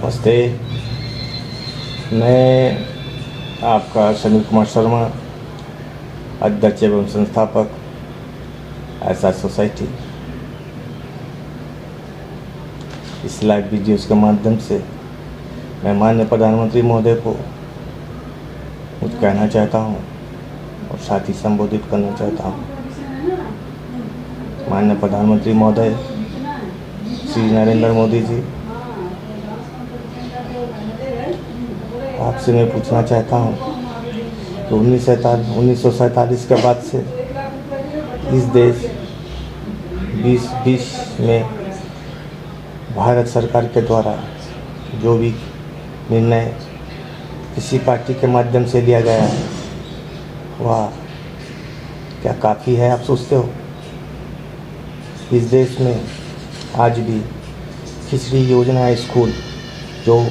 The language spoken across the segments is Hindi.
नमस्ते। मैं आपका समीर कुमार शर्मा, अध्यक्ष एवं संस्थापक ऐसा सोसाइटी। इस लाइव वीडियोज़ के माध्यम से मैं माननीय प्रधानमंत्री महोदय को कुछ कहना चाहता हूँ और साथ ही संबोधित करना चाहता हूँ। माननीय प्रधानमंत्री महोदय श्री नरेंद्र मोदी जी, आपसे मैं पूछना चाहता हूँ कि 1947 के बाद से इस देश 2020 में भारत सरकार के द्वारा जो भी निर्णय किसी पार्टी के माध्यम से लिया गया है वह क्या काफ़ी है, आप सोचते हो? इस देश में आज भी खिचड़ी योजना स्कूल जो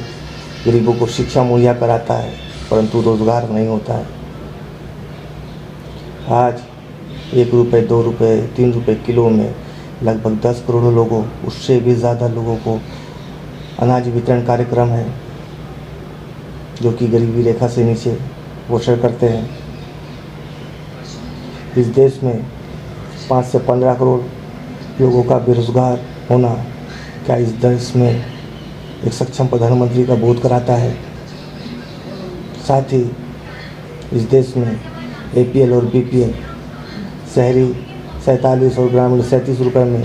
गरीबों को शिक्षा मुहैया कराता है परंतु रोज़गार नहीं होता है। आज 1 रुपये, 2 रुपये, 3 रुपये किलो में लगभग 10 करोड़ लोगों, उससे भी ज़्यादा लोगों को अनाज वितरण कार्यक्रम है जो कि गरीबी रेखा से नीचे पोषण करते हैं। इस देश में 5 से 15 करोड़ लोगों का बेरोज़गार होना क्या इस देश में एक सक्षम प्रधानमंत्री का बोध कराता है? साथ ही इस देश में APL और BPL शहरी 47 और ग्रामीण 37 रुपये में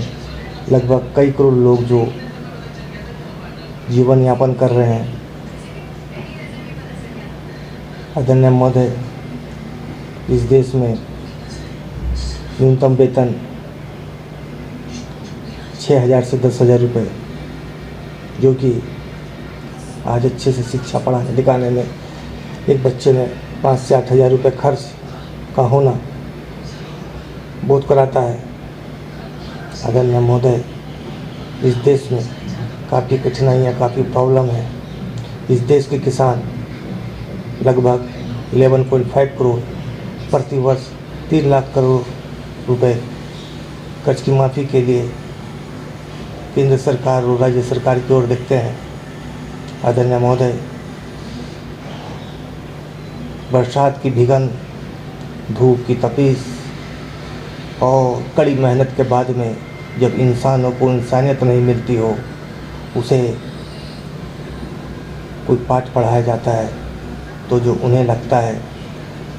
लगभग कई करोड़ लोग जो जीवन यापन कर रहे हैं। आदरणीय महोदय, इस देश में न्यूनतम वेतन 6,000 से 10,000 रुपये, जो कि आज अच्छे से शिक्षा पढ़ाने लिखाने में एक बच्चे में 5 से 8,000 रुपये खर्च का होना बोध कराता है। आदरणीय महोदय, इस देश में काफ़ी कठिनाइयाँ, काफ़ी प्रॉब्लम है। इस देश के किसान लगभग 11.5 करोड़ प्रति वर्ष 3 लाख करोड़ रुपए कर्ज की माफ़ी के लिए केंद्र सरकार और राज्य सरकार की ओर देखते हैं। आदरणीय महोदय, बरसात की भीगन, धूप की तपीस और कड़ी मेहनत के बाद में जब इंसानों को इंसानियत नहीं मिलती हो, उसे कोई पाठ पढ़ाया जाता है तो जो उन्हें लगता है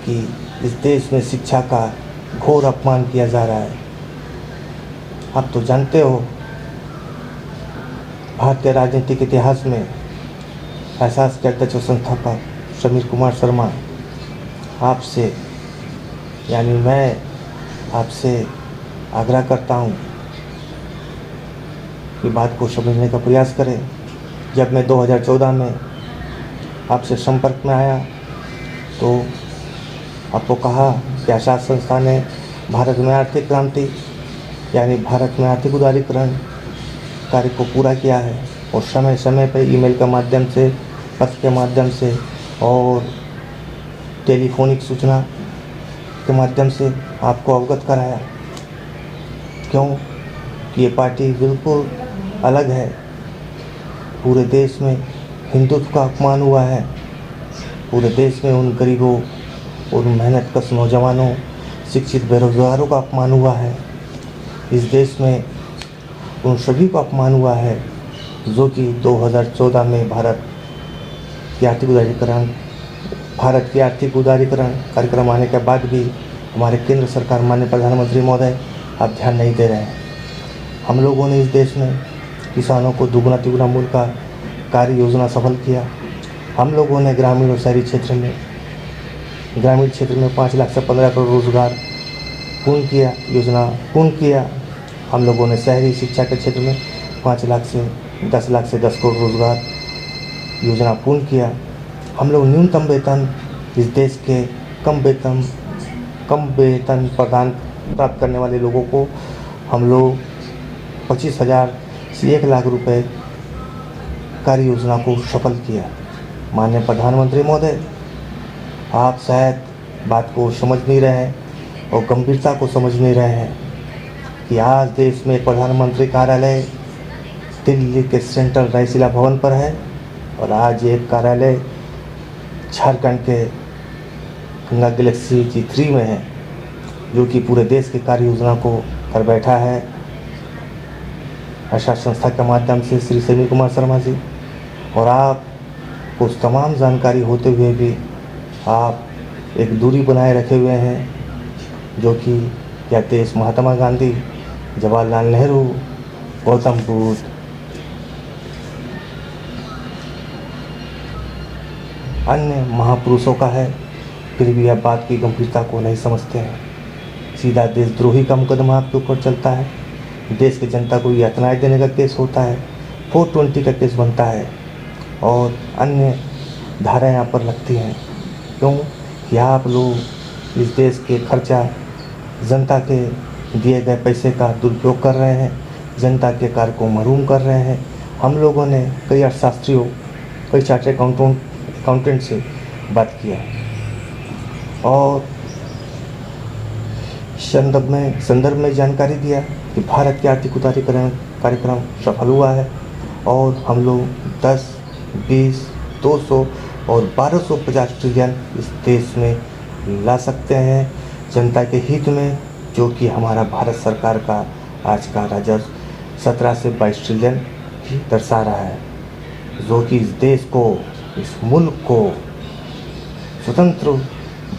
कि इस देश में शिक्षा का घोर अपमान किया जा रहा है। आप तो जानते हो, भारतीय राजनीतिक इतिहास में एहसास के अध्यक्ष और संस्थापक समीर कुमार शर्मा आपसे यानी मैं आपसे आग्रह करता हूँ कि बात को समझने का प्रयास करें। जब मैं 2014 में आपसे संपर्क में आया तो आपको कहा कि एहसास संस्था ने भारत में आर्थिक क्रांति यानी भारत में आर्थिक उदारीकरण कार्य को पूरा किया है और समय समय पर ईमेल के माध्यम से, पत्र के माध्यम से और टेलीफोनिक सूचना के माध्यम से आपको अवगत कराया। क्यों कि ये पार्टी बिल्कुल अलग है। पूरे देश में हिंदुत्व का अपमान हुआ है, पूरे देश में उन गरीबों, उन मेहनतकश नौजवानों, शिक्षित बेरोजगारों का अपमान हुआ है। इस देश में उन सभी को अपमान हुआ है जो कि 2014 में भारत की आर्थिक उदारीकरण कार्यक्रम आने के बाद भी हमारे केंद्र सरकार, माननीय प्रधानमंत्री महोदय, आप ध्यान नहीं दे रहे हैं। हम लोगों ने इस देश में किसानों को दुगना तिगुना मूल्य का कार्य योजना सफल किया। हम लोगों ने ग्रामीण और शहरी क्षेत्र में 5 लाख से 15 करोड़ रोजगार पूर्ण किया, योजना पूर्ण किया। हम लोगों ने शहरी शिक्षा के क्षेत्र में 5 लाख से 10 लाख से 10 करोड़ रोजगार योजना पूर्ण किया। हम लोग न्यूनतम वेतन, इस देश के कम वेतन प्रदान प्राप्त करने वाले लोगों को हम लोग 25,000 से 1 लाख रुपए कार्य योजना को सफल किया। माननीय प्रधानमंत्री महोदय, आप शायद बात को समझ नहीं रहे हैं और गंभीरता को समझ नहीं रहे हैं कि आज देश में प्रधानमंत्री कार्यालय दिल्ली के सेंट्रल रायसीला भवन पर है और आज एक कार्यालय झारखंड के गंगा गैलेक्सी G3 में है, जो कि पूरे देश की कार्य योजना को कर बैठा है। ऐसा संस्था के माध्यम से श्री समीर कुमार शर्मा जी, और आप उस तमाम जानकारी होते हुए भी आप एक दूरी बनाए रखे हुए हैं, जो कि यह देश महात्मा गांधी, जवाहरलाल नेहरू, गौतम बुद्ध, अन्य महापुरुषों का है, फिर भी आप बात की गंभीरता को नहीं समझते हैं। सीधा देशद्रोही का मुकदमा आपके ऊपर चलता है, देश की जनता को यातनाएं देने का केस होता है, 420 का केस बनता है और अन्य धाराएं यहाँ पर लगती हैं। क्यों? कि आप लोग इस देश के खर्चा, जनता के दिए गए पैसे का दुरुपयोग कर रहे हैं, जनता के कार्य को महरूम कर रहे हैं। हम लोगों ने कई अर्थशास्त्रियों, कई चार्टर्ड अकाउंटेंट से बात किया और संदर्भ में जानकारी दिया कि भारत के आर्थिक उदारीकरण कार्यक्रम सफल हुआ है और हम लोग 10, 20, 200 और 1250 ट्रिलियन इस देश में ला सकते हैं जनता के हित में, जो कि हमारा भारत सरकार का आज का राजस्व 17 से 22 ट्रिलियन ही दर्शा रहा है, जो कि इस देश को, इस मुल्क को स्वतंत्र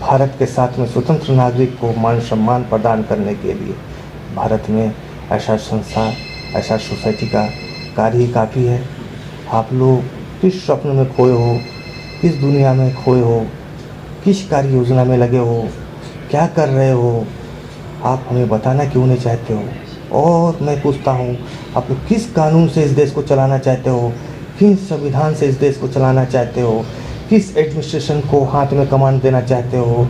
भारत के साथ में स्वतंत्र नागरिक को मान सम्मान प्रदान करने के लिए भारत में ऐसा संस्था, ऐसा सोसाइटी का कार्य ही काफ़ी है। आप लोग किस स्वप्न में खोए हो, किस दुनिया में खोए हो, किस कार्य योजना में लगे हो, क्या कर रहे हो, आप हमें बताना क्यों नहीं चाहते हो? और मैं पूछता हूँ, आप लोग किस कानून से इस देश को चलाना चाहते हो, किस संविधान से इस देश को चलाना चाहते हो, किस एडमिनिस्ट्रेशन को हाथ में कमान देना चाहते हो,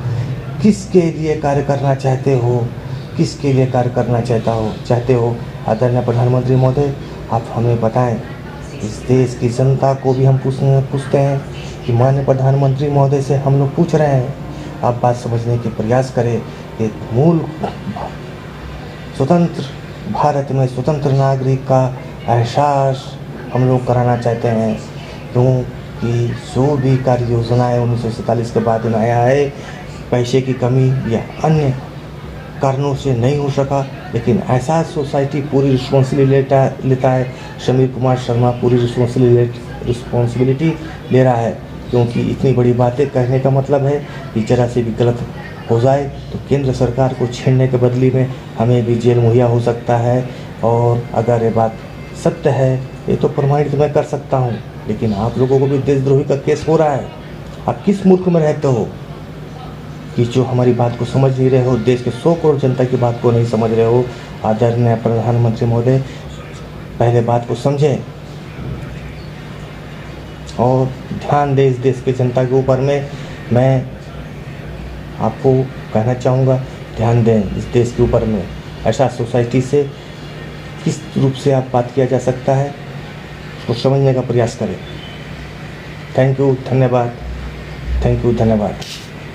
किसके लिए कार्य करना चाहते हो, किसके लिए कार्य करना चाहते हो? आदरणीय प्रधानमंत्री महोदय, आप हमें बताएं। इस देश की जनता को भी हम पूछते हैं कि माननीय प्रधानमंत्री महोदय से हम लोग पूछ रहे हैं, आप बात समझने के प्रयास करें। एक मूल स्वतंत्र भारत में स्वतंत्र नागरिक का एहसास हम लोग कराना चाहते हैं, क्योंकि जो भी कार्य योजनाएँ 1947 के बाद में आया है, पैसे की कमी या अन्य कारणों से नहीं हो सका, लेकिन ऐसा सोसाइटी पूरी रिस्पॉन्सिबिलिटी लेता है। समीर कुमार शर्मा पूरी रिस्पॉन्सिबिलिटी ले रहा है, क्योंकि इतनी बड़ी बातें कहने का मतलब है कि जरा से भी गलत हो जाए तो केंद्र सरकार को छेड़ने के बदले में हमें भी जेल मुहैया हो सकता है। और अगर ये बात सत्य है, ये तो प्रमाणित मैं कर सकता हूँ, लेकिन आप लोगों को भी देशद्रोही का केस हो रहा है। आप किस मुल्क में रहते हो कि जो हमारी बात को समझ नहीं रहे हो, देश के 100 करोड़ जनता की बात को नहीं समझ रहे हो? आदरणीय प्रधानमंत्री महोदय, पहले बात को समझें और ध्यान दें इस देश के जनता के ऊपर में। मैं आपको कहना चाहूँगा, ध्यान दें इस देश के ऊपर में। ऐसा सोसाइटी से किस रूप से आप बात किया जा सकता है, उसको समझने का प्रयास करें। थैंक यू, धन्यवाद। थैंक यू, धन्यवाद।